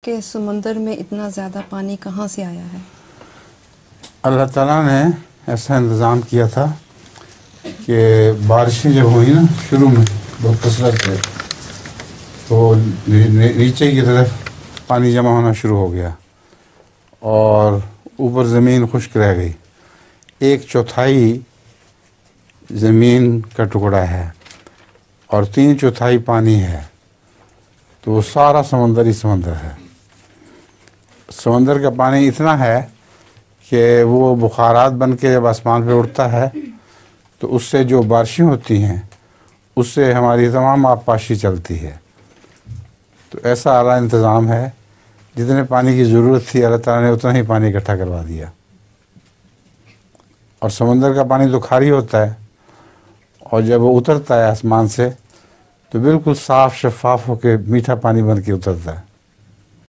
کہ سمندر میں اتنا زیادہ پانی کہاں سے آیا ہے؟ اللہ تعالیٰ نے ایسا انتظام کیا تھا کہ بارشیں جب ہوئی نا شروع میں بہت کثرت سے، تو نیچے کی طرف پانی جمع ہونا شروع ہو گیا اور اوپر زمین خشک رہ گئی. 1/4 زمین کا ٹکڑا ہے اور 3/4 پانی ہے، تو وہ سارا سمندر ہے. سمندر کا پانی اتنا ہے کہ وہ بخارات بن کے جب آسمان پہ اڑتا ہے تو اس سے جو بارشیں ہوتی ہیں اس سے ہماری تمام آبپاشی چلتی ہے. تو ایسا اعلیٰ انتظام ہے، جتنے پانی کی ضرورت تھی اللہ تعالیٰ نے اتنا ہی پانی اکٹھا کروا دیا. اور سمندر کا پانی تو کھاری ہوتا ہے، اور جب وہ اترتا ہے آسمان سے تو بالکل صاف شفاف ہو کے میٹھا پانی بن کے اترتا ہے.